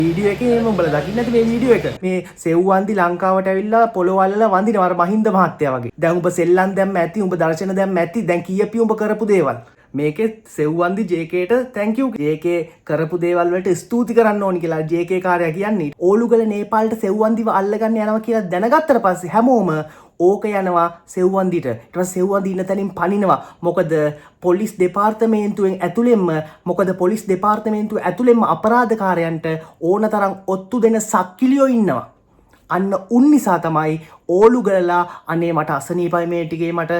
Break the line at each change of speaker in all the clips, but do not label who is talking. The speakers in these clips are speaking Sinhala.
වීඩියෝ එකේ එහෙම උඹලා දකින්න නැති මේ වීඩියෝ එක. මේ සෙව්වන්දි ලංකාවට ඇවිල්ලා පොළොවල්ල වඳිනවා අර මහින්ද මහත්තයා වගේ. දැන් උඹ සෙල්ලම් දැම්ම ඇති, උඹ දර්ශන දැම්ම ඇති. දැන් කීයපි උඹ කරපු දේවල්. මේකේ සෙව්වන්දි JKට thank you. JK කරපු දේවල් වලට ස්තුති කරන්න ඕනි කියලා JK කාර්යය කියන්නේ. ඕලුගල නේපාලට සෙව්වන්දිව අල්ලගන්න යනවා කියලා දැනගත්තට පස්සේ හැමෝම ඕක යනවා සෙව්වන්දිට. ඊට පස්සේ සෙව්වන්දි ඉන්න තැනින් පනිනවා. මොකද පොලිස් දෙපාර්තමේන්තුවෙන් ඇතුළෙන්ම පොලිස් දෙපාර්තමේන්තුව ඇතුළෙන්ම අපරාධකාරයන්ට ඕනතරම් ඔත්තු දෙන සක්කිලියෝ ඉන්නවා. අන්න උන් නිසා තමයි ඕලුගලලා අනේ මට අසනීපයි මේ ටිකේ මට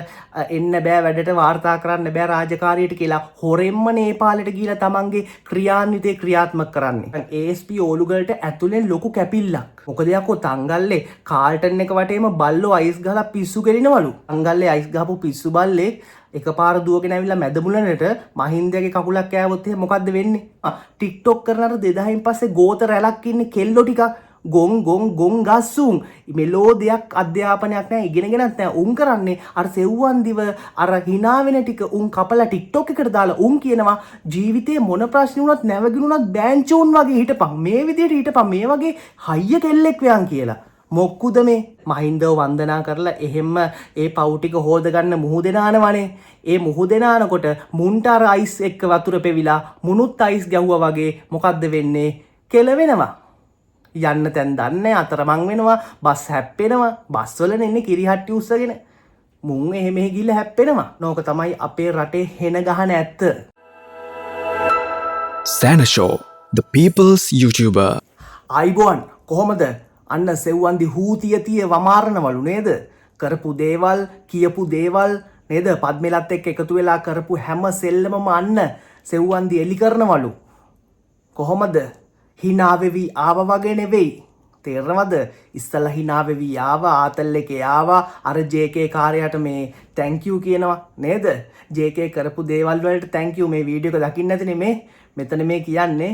එන්න බෑ වැඩට වාර්තා කරන්න බෑ රාජකාරියට කියලා හොරෙන්ම නේපාලෙට ගිහිලා තමන්ගේ ක්‍රියාන්විතේ ක්‍රියාත්මක කරන්නේ. ASP ඕලුගලට ඇතුලෙන් ලොකු කැපිල්ලක්. මොකද යකෝ තංගල්ලේ කාල්ටන් එක වටේම බල්ලෝ අයිස් ගහලා පිස්සු ගෙලිනවලු. තංගල්ලේ අයිස් ගහපු පිස්සු බල්ලේ එකපාර දුවගෙන ඇවිල්ලා මැදමුලනට මහින්දගේ කකුලක් කෑවොත් එහෙනම් මොකද්ද වෙන්නේ? TikTok කරන අර 2000න් පස්සේ ගෝත රැලක් ඉන්නේ කෙල්ලෝ ටිකක් ගොන් ගස්සුන් මෙලෝ දෙයක් අධ්‍යාපනයක් නැහැ ඉගෙනගෙනත් නැහැ උන් කරන්නේ අර සෙව්වන්දිව අර hina වෙන ටික උන් කපලා TikTok එකට දාලා උන් කියනවා ජීවිතේ මොන ප්‍රශ්න වුණත් නැවගිනුණත් බෑන්චෝන් වගේ හිටපන් මේ විදිහට හිටපන් මේ වගේ හයිය කෙල්ලෙක් වෙයන් කියලා මොක්කුද මේ මහින්දව වන්දනා කරලා එහෙම්ම ඒ පව් ටික හොද ගන්න මුහුදෙනානවනේ ඒ මුහුදෙනානකොට මුන්ට අර අයිස් එක්ක වතුර පෙවිලා මුනුත් අයිස් ගැහුවා වගේ මොකද්ද වෙන්නේ කෙලවෙනවා යන්න තැන් දන්නේ අතරමං වෙනවා බස් හැප්පෙනවා බස් වල ඉන්නේ කිරිහට්ටි උස්සගෙන මුන් එහෙම ගිහිල්ලා හැප්පෙනවා නෝක තමයි අපේ රටේ හෙන ගහන ඇත්ත
Sana Show, the people's YouTuber.
අයිබෝන් කොහොමද අන්න සෙව්වන්දි හූතිය වමාරනවලු නේද කරපු දේවල් කියපු දේවල් නේද පද්මෙලත් එක්ක එකතු වෙලා කරපු හැම සෙල්ලමම අන්න සෙව්වන්දි එලි කරනවලු කොහොමද hina වෙවි ආව වගේ නෙවෙයි තේරෙනවද ඉස්සලා hina වෙවි ආව ආතල් එකේ ආවා අර JK කාර්යයට මේ thank you කියනවා නේද JK කරපු දේවල් වලට thank you මේ වීඩියෝ එක දකින්න නැතිනේ මේ මෙතන මේ කියන්නේ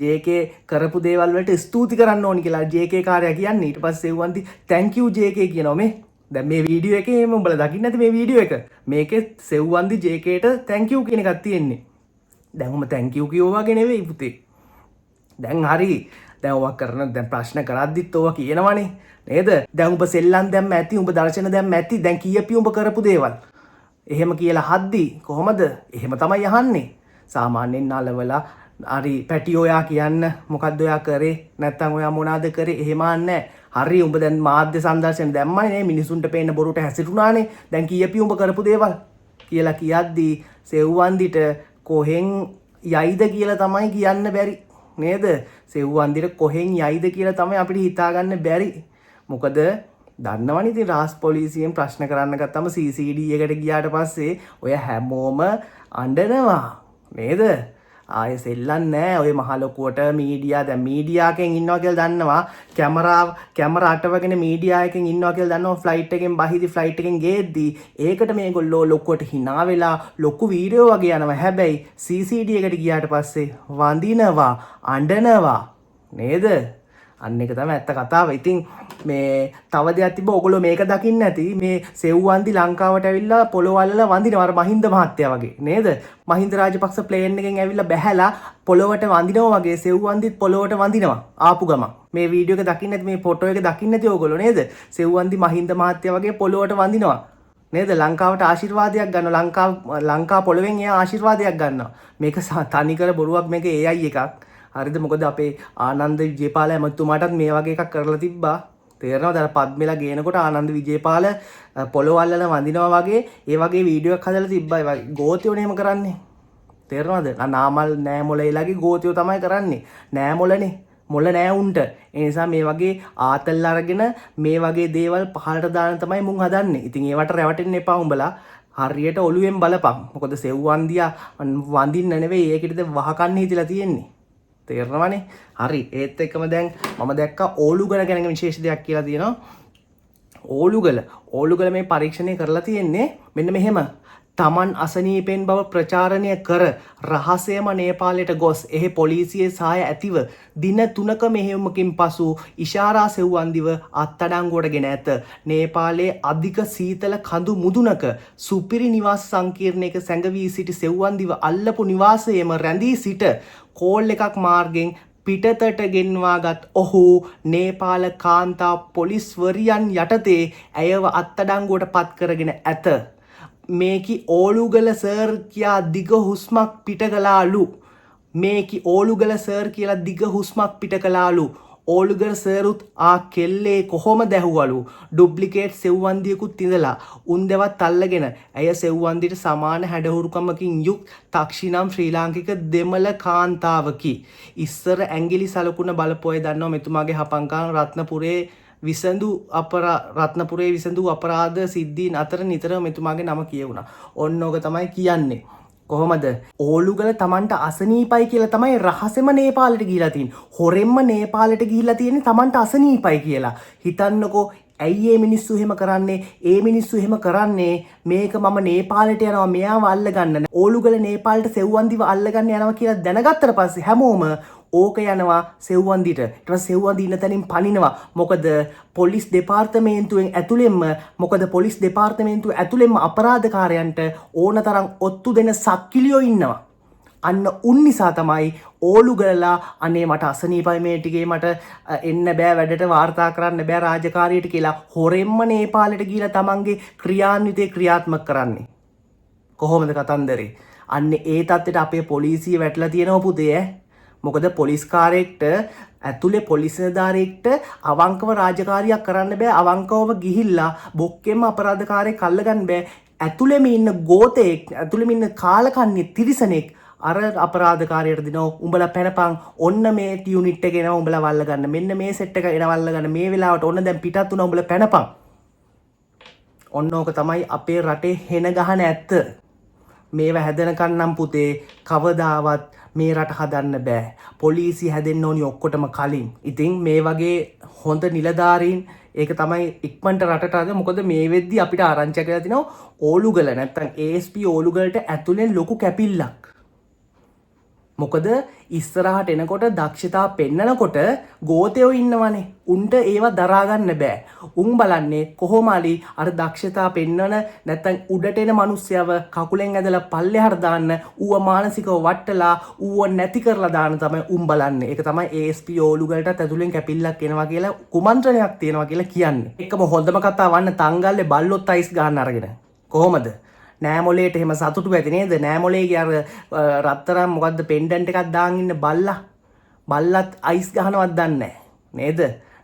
JK කරපු දේවල් වලට ස්තුති කරන්න ඕනි කියලා JK කාර්යය කියන්නේ ඊට පස්සේ වන්දි thank you JK කියනවා මේ දැන් මේ වීඩියෝ එකේ එහෙම උඹලා දකින්න නැති මේ වීඩියෝ එක මේකේ සෙව්වන්දි JKට thank you කියන එකක් තියෙන්නේ දැන් උඹ thank you කියෝවා වගේ නෙවෙයි පුතේ දැන් හරි දැන් ඔවා කරන දැන් ප්‍රශ්න කරද්දිත් ඔවා කියනවනේ නේද දැන් උඹ සෙල්ලම් දැම්ම ඇති උඹ දර්ශන දැම්ම ඇති දැන් කීයපි උඹ කරපු දේවල් එහෙම කියලා හද්දි කොහමද එහෙම තමයි අහන්නේ සාමාන්‍යයෙන් නලවලා හරි පැටි ඔයා කියන්න මොකද්ද ඔයා කරේ නැත්තම් ඔයා මොනවාද කරේ එහෙම අහන්නේ හරි උඹ දැන් මාධ්‍ය සංදර්ශන දැම්මයි නේ මිනිසුන්ට පේන්න බොරුට හැසිරුණානේ දැන් කීයපි උඹ කරපු දේවල් කියලා කියද්දි සෙව්වන්දිට කොහෙන් යයිද කියලා තමයි කියන්න බැරි නේද සෙව්වන්දිට කොහෙන් යයිද කියලා තමයි අපිට හිතාගන්න බැරි මොකද දන්නවනේ ඉතින් රාජ් පොලිසියෙන් ප්‍රශ්න කරන්න ගත්තම CCD එකට ගියාට පස්සේ ඔය හැමෝම අඬනවා නේද ආයෙ සෙල්ලම් නෑ ඔය මහ ලොකුවට මීඩියා දැන් මීඩියා එකෙන් ඉන්නවා කියලා දන්නවා කැමරා අටවගෙන මීඩියා එකෙන් ඉන්නවා කියලා දන්නවා ෆ්ලයිට් එකෙන් බහිදි ෆ්ලයිට් එකෙන් ගේද්දි ඒකට මේගොල්ලෝ ලොකුවට hina වෙලා ලොකු වීඩියෝ වගේ යනවා හැබැයි CCD එකට ගියාට පස්සේ වඳිනවා අඬනවා නේද අන්න එක තමයි ඇත්ත කතාව. ඉතින් මේ තව දෙයක් තිබ්බ ඔයගොල්ලෝ මේක දකින්න ඇති මේ සෙව්වන්දි ලංකාවට ඇවිල්ලා පොළොවල්ල වඳිනවා අර මහින්ද මහත්තයා වගේ නේද? මහින්ද රාජපක්ෂ ප්ලේන් එකෙන් ඇවිල්ලා බැහැලා පොළොවට වඳිනවා වගේ සෙව්වන්දිත් පොළොවට වඳිනවා ආපු ගම. මේ වීඩියෝ එක දකින්න ඇති මේ ෆොටෝ එක දකින්න ඇති ඔයගොල්ලෝ නේද? සෙව්වන්දි මහින්ද මහත්තයා වගේ පොළොවට වඳිනවා. නේද ලංකාවට ආශිර්වාදයක් ගන්නවා ලංකා පොළොවෙන් එයා ආශිර්වාදයක් ගන්නවා. මේක තනිකර බොරුවක් මේක AI එකක්. හරිද මොකද අපේ ආනන්ද විජේපාල ඇමතුමාටත් මේ වගේ එකක් කරලා තිබ්බා තේරෙනවද අර පද්මෙලා ගේනකොට ආනන්ද විජේපාල පොළොවල්වල වඳිනවා වගේ ඒ වගේ වීඩියෝ එකක් හදලා තිබ්බා ඒ වගේ ගෝතියෝනේ එහෙම කරන්නේ තේරෙනවද නාමල් නෑමොලේලාගේ ගෝතියෝ තමයි කරන්නේ නෑමොලනේ මොළ නෑ උන්ට ඒ නිසා මේ වගේ ආතල් අරගෙන මේ වගේ දේවල් පහලට දාන තමයි මුන් හදන්නේ ඉතින් ඒවට රැවටෙන්න එපා උඹලා හරියට ඔළුවෙන් බලපන් මොකද සෙව්වන්දියා වඳින්න නෙවෙයි ඒකෙටද වහකන්න හිතලා තියෙන්නේ තේරෙනවනේ හරි ඒත් එක්කම දැන් මම දැක්කා ඕලුගල ගැන විශේෂ දෙයක් කියලා තියෙනවා ඕලුගල මේ පරීක්ෂණය කරලා තියෙන්නේ මෙන්න මෙහෙම තමන් අසනීපෙන් බව ප්‍රචාරණය කර රහසයම නේපාලයට ගොස් එහි පොලිසියේ සහාය ඇතිව දින 3ක මෙහෙයුමකින් පසු ඉෂාරා සෙව්වන්දිව අත්අඩංගුවට ගෙන ඇත. නේපාලයේ අධික සීතල කඳු මුදුනක සුපිරි නිවාස සංකීර්ණයක සැඟවී සිටි සෙව්වන්දිව අල්ලපු නිවාසයේම රැඳී සිට කෝල් එකක් මාර්ගෙන් පිටතට ගෙන්වාගත් ඔහු නේපාල කාන්තා පොලිස්වරියන් යටතේ ඇයව අත්අඩංගුවට පත් කරගෙන ඇත. මේකි ඕලුගල සර් කියා දිග හුස්මක් පිට කළාලු. මේකි ඕලුගල සර් කියලා දිග හුස්මක් පිට කළාලු. ඕලුගල සරුත් කෙල්ලේ කොහොම දැහුවලු. ඩුප්ලිකේට් සෙව්වන්දියකුත් ඉඳලා උන්දෙවත් අල්ලගෙන ඇය සෙව්වන්දිට සමාන හැඩහුරුකමකින් යුක් තක්ෂිනම් ශ්‍රී ලාංකික දෙමළ කාන්තාවකි. ඉස්සර ඇංගිලි සලකුණ බලපොය දන්නවා මෙතුමාගේ හපංකාන රත්නපුරේ විසඳු අපරාධ සිද්ධීන් අතර නිතර මෙතුමාගේ නම කියවුණා. ඔන්න ඕක තමයි කියන්නේ. කොහොමද ඕලුගල තමන්ට අසනීපයි කියලා තමයි රහසෙම නේපාලට ගිහිලා තියෙන්නේ. හොරෙන්ම නේපාලට ගිහිලා තියෙන්නේ තමන්ට අසනීපයි කියලා. හිතන්නකෝ ඇයි මේ මිනිස්සු එහෙම කරන්නේ? ඒ මිනිස්සු එහෙම කරන්නේ මේක මම නේපාලට යනවා මෙයාව අල්ලගන්න. ඕලුගල නේපාලට සෙව්වන්දිව අල්ලගන්න යනවා කියලා දැනගත්තට පස්සේ හැමෝම ඕක යනවා සෙව්වන්දිට. ඊට පස්සේ සෙව්වන්දි ඉන්න තැනින් පනිනවා. මොකද පොලිස් දෙපාර්තමේන්තුවෙන් ඇතුළෙන්ම අපරාධකාරයන්ට ඕනතරම් ඔත්තු දෙන සක්කිලියෝ ඉන්නවා. අන්න උන් නිසා තමයි ඕලුගලලා අනේ මට අසනීපයි මේ ටිකේ මට එන්න බෑ වැඩට වාර්තා කරන්න බෑ රාජකාරියට කියලා හොරෙන්ම නේපාලෙට ගිහිලා තමන්ගේ ක්‍රියාන්විතේ ක්‍රියාත්මක කරන්නේ. කොහොමද කතන්දරේ? අන්න ඒ තත්ත්වයට අපේ පොලිසිය වැටලා තියෙනවා පුතේ. මොකද පොලිස්කාරයෙක්ට ඇතුලේ පොලිස් නිලධාරියෙක්ට අවංකව රාජකාරියක් කරන්න බෑ. අවංකවම ගිහිල්ලා බොක්කෙම අපරාධකාරයෙක් අල්ලගන්න බෑ. ඇතුලේම ඉන්න ගෝතෙක්, ඇතුලේම ඉන්න කාලකන්ණි තිරිසනෙක් අර අපරාධකාරයට දිනෝ උඹලා පැනපන් ඔන්න මේ යුනිට් එක එනවා උඹලා වල්ල ගන්න. මෙන්න මේ සෙට් එක එනවල්ල ගන්න. මේ වෙලාවට ඔන්න දැන් පිටත් වුණා උඹලා පැනපන්. ඔන්න ඕක තමයි අපේ රටේ හෙන ගහන ඇත්ත. මේව හැදෙනකන් නම් පුතේ කවදාවත් මේ රට හදන්න බෑ. පොලිසිය හැදෙන්න ඕනි ඔක්කොටම කලින්. ඉතින් මේ වගේ හොඳ නිලධාරීන් ඒක තමයි ඉක්මනට රටට ආද. මොකද මේ වෙද්දි අපිට ආරංචි කියලා තිනවා ඕලුගල නැත්තම් ASP ඕලුගලට ඇතුලෙන් ලොකු කැපිල්ලක්. මොකද ඉස්සරහට එනකොට දක්ෂතා පෙන්නනකොට ගෝතයෝ ඉන්නවනේ. උන්ට ඒවා දරා ගන්න බෑ. උන් බලන්නේ කොහොම හරි අර දක්ෂතා පෙන්නන නැත්තම් උඩට එන මිනිස්සයව කකුලෙන් ඇදලා පල්ලෙහාට දාන්න, ඌව මානසිකව වට්ටලා ඌව නැති කරලා දාන්න තමයි උන් බලන්නේ. ඒක තමයි ASP ඕලුගලට ඇතුලෙන් කැපිල්ලක් එනවා කියලා කුමන්ත්‍රණයක් තියෙනවා කියලා කියන්නේ. එකම හොඳම කතාව වන්න තංගල්ලේ බල්ලොත් අයිස් ගන්න අරගෙන. කොහොමද? නෑමොලේට එහෙම සතුටු ඇති නේද? නෑමොලේගේ අර රත්තරන් මොකද්ද පෙන්ඩන්ට් එකක් දාන් ඉන්න බල්ලත් අයිස් ගහනවත් දන්නේ නේද?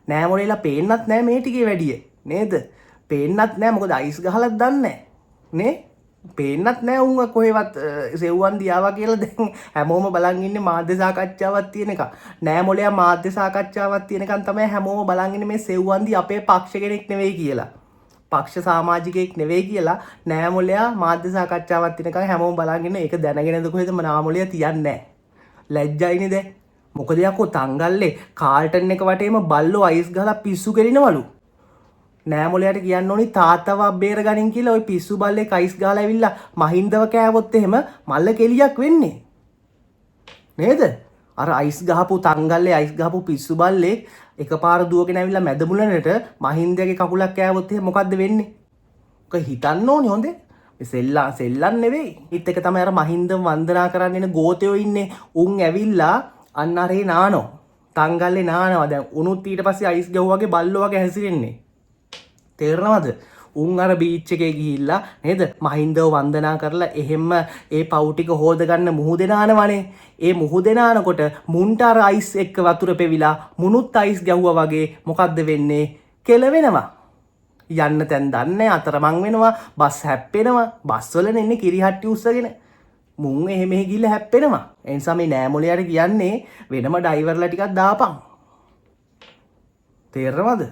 නෑමොලේලා පේන්නත් නෑ මේ ටිකේ වැඩිය නේද? පේන්නත් නෑ මොකද අයිස් ගහලත් දන්නේ නේ? පේන්නත් නෑ උන් කොහෙවත් සෙව්වන්දි ආවා කියලා දැන් හැමෝම බලන් ඉන්නේ මාධ්‍ය සාකච්ඡාවක් තියෙන එක. නෑමොලයා මාධ්‍ය සාකච්ඡාවක් තියෙනකන් තමයි හැමෝම බලන් ඉන්නේ මේ සෙව්වන්දි අපේ පක්ෂ කෙනෙක් නෙවෙයි කියලා. පක්ෂ සමාජිකයෙක් නෙවෙයි කියලා නෑමොලයා මාධ්‍ය සාකච්ඡාවක් තිනකන් හැමෝම බලන් ඉන්න. ඒක දැනගෙනද කොහෙද නෑමොලයා තියන්නේ ලැජ්ජයිනේ දැන්. මොකද යකෝ තංගල්ලේ කාල්ටන් එක වටේම බල්ලෝ අයිස් ගහලා පිස්සු කෙලිනවලු. නෑමොලයාට කියන්න ඕනි තාත්තව බේර ගනින් කියලා. ওই පිස්සු බල්ලෙක් අයිස් ගහලා ඇවිල්ලා මහින්දව කෑවොත් එහෙම මල්ල කෙලියක් වෙන්නේ නේද? අර අයිස් ගහපු තංගල්ලේ අයිස් ගහපු පිස්සු බල්ලෙක් එකපාර දුවගෙන ඇවිල්ලා මැදමුලනට මහින්දගේ කකුලක් කෑවොත් එහෙම මොකද්ද වෙන්නේ? ඔක හිතන්න ඕනේ හොඳේ. මේ සෙල්ලම් නෙවෙයි. ඊත් එක තමයි අර මහින්දව වන්දනා කරන්න එන ගෝතයෝ ඉන්නේ. උන් ඇවිල්ලා අන්න අරේ නානෝ. තංගල්ලේ නානවා. දැන් උනුත් ඊට පස්සේ අයිස් ගහුවාගේ බල්ලෝ වගේ හැසිරෙන්නේ. තේරෙනවද? උන් අර බීච් එකේ ගිහිල්ලා නේද මහින්දව වන්දනා කරලා එහෙම ඒ පව් ටික හොදගන්න මුහුදේ නානවනේ. ඒ මුහුදේ නානකොට මුන්ට අර අයිස් එක්ක වතුර පෙවිලා මුනුත් අයිස් ගැහුවා වගේ මොකද්ද වෙන්නේ? කෙලවෙනවා. යන්න තැන් දන්නේ අතරමං වෙනවා. බස් හැප්පෙනවා. බස් වල නෙන්නේ කිරිහට්ටි උස්සගෙන. මුන් එහෙම ගිහිල්ලා හැප්පෙනවා. ඒ නිසා මේ නෑමොලියට කියන්නේ වෙනම ඩයිවර්ලා ටිකක් දාපන්. තේරෙනවද?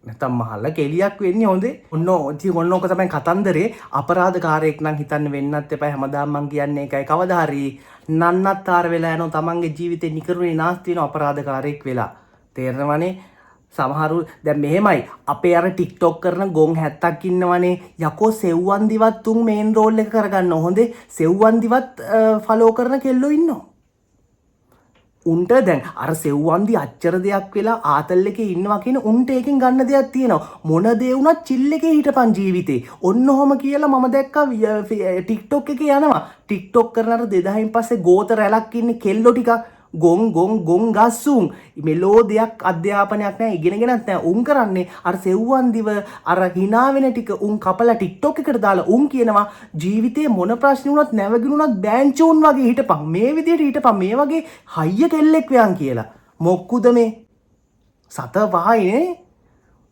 නැත්තම් මහල්ල කෙලියක් වෙන්නේ හොඳේ. ඔන්න ඕක තමයි කතන්දරේ. අපරාධකාරයෙක් නම් හිතන්න වෙන්නත් එපා. හැමදාම මං කියන්නේ ඒකයි. කවදා හරි නන්නත්තර වෙලා යනවා තමන්ගේ ජීවිතේ නිකරුණේ නාස්ති වෙන අපරාධකාරයෙක් වෙලා. තේරෙනවනේ? සමහරු දැන් මෙහෙමයි අපේ අර TikTok කරන ගොන් 70ක් ඉන්නවනේ. යකෝ සෙව්වන්දිවත් තුන් මේන් රෝල් එක කරගන්න හොඳේ. සෙව්වන්දිවත් ෆලෝ කරන කෙල්ලෝ ඉන්නවා. උන්ට දැන් අර සෙව්වන්දි අච්චර දෙයක් වෙලා ආතල් එකේ ඉන්නවා කියන උන්ට ඒකෙන් ගන්න දෙයක් තියෙනවා. මොන දේ වුණත් චිල් එකේ හිටපන් ජීවිතේ. ඔන්න ඔහම කියලා මම දැක්කා TikTok එකේ යනවා. TikTok කරන අර 2000න් පස්සේ ගෝත රැලක් ඉන්නේ කෙල්ලෝ ටිකක් ගොන් ගස්සුන් මෙලෝ දෙයක් අධ්‍යාපනයක් නෑ ඉගෙනගෙනත් නෑ උන් කරන්නේ අර සෙව්වන්දිව අර hina වෙන ටික උන් කපලා TikTok එකට දාලා උන් කියනවා ජීවිතේ මොන ප්‍රශ්න වුණත් නැවගිනුණත් බෑන්චෝන් වගේ හිටපන් මේ විදියට හිටපන් මේ වගේ හයිය කෙල්ලෙක් වයන් කියලා මොක්කුද මේ සත වහයිනේ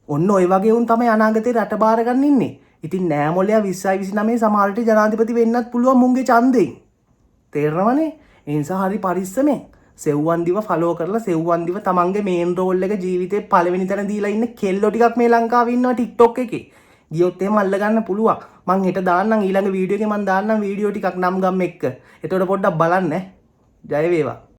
ඔන්න ඔය වගේ උන් තමයි අනාගතේ රට බාර ගන්න ඉන්නේ ඉතින් නෑ මොලයා 20යි 29 සමහරට ජනාධිපති වෙන්නත් පුළුවන් මුන්ගේ ඡන්දෙන් තේරෙනවනේ ඒ නිසා හරි පරිස්සමෙන් සෙව්වන්දිව ෆලෝ කරලා සෙව්වන්දිව තමන්ගේ මේන් රෝල් එක ජීවිතේ පළවෙනි තැන දීලා ඉන්න කෙල්ලෝ ටිකක් මේ ලංකාවේ ඉන්නවා TikTok එකේ. ගියොත් එහෙම අල්ල ගන්න පුළුවන්. මං හෙට දාන්නම් ඊළඟ වීඩියෝ එකේ මං දාන්නම් වීඩියෝ ටිකක් නම් ගම් එක්ක. එතකොට පොඩ්ඩක් බලන්න. ජය වේවා.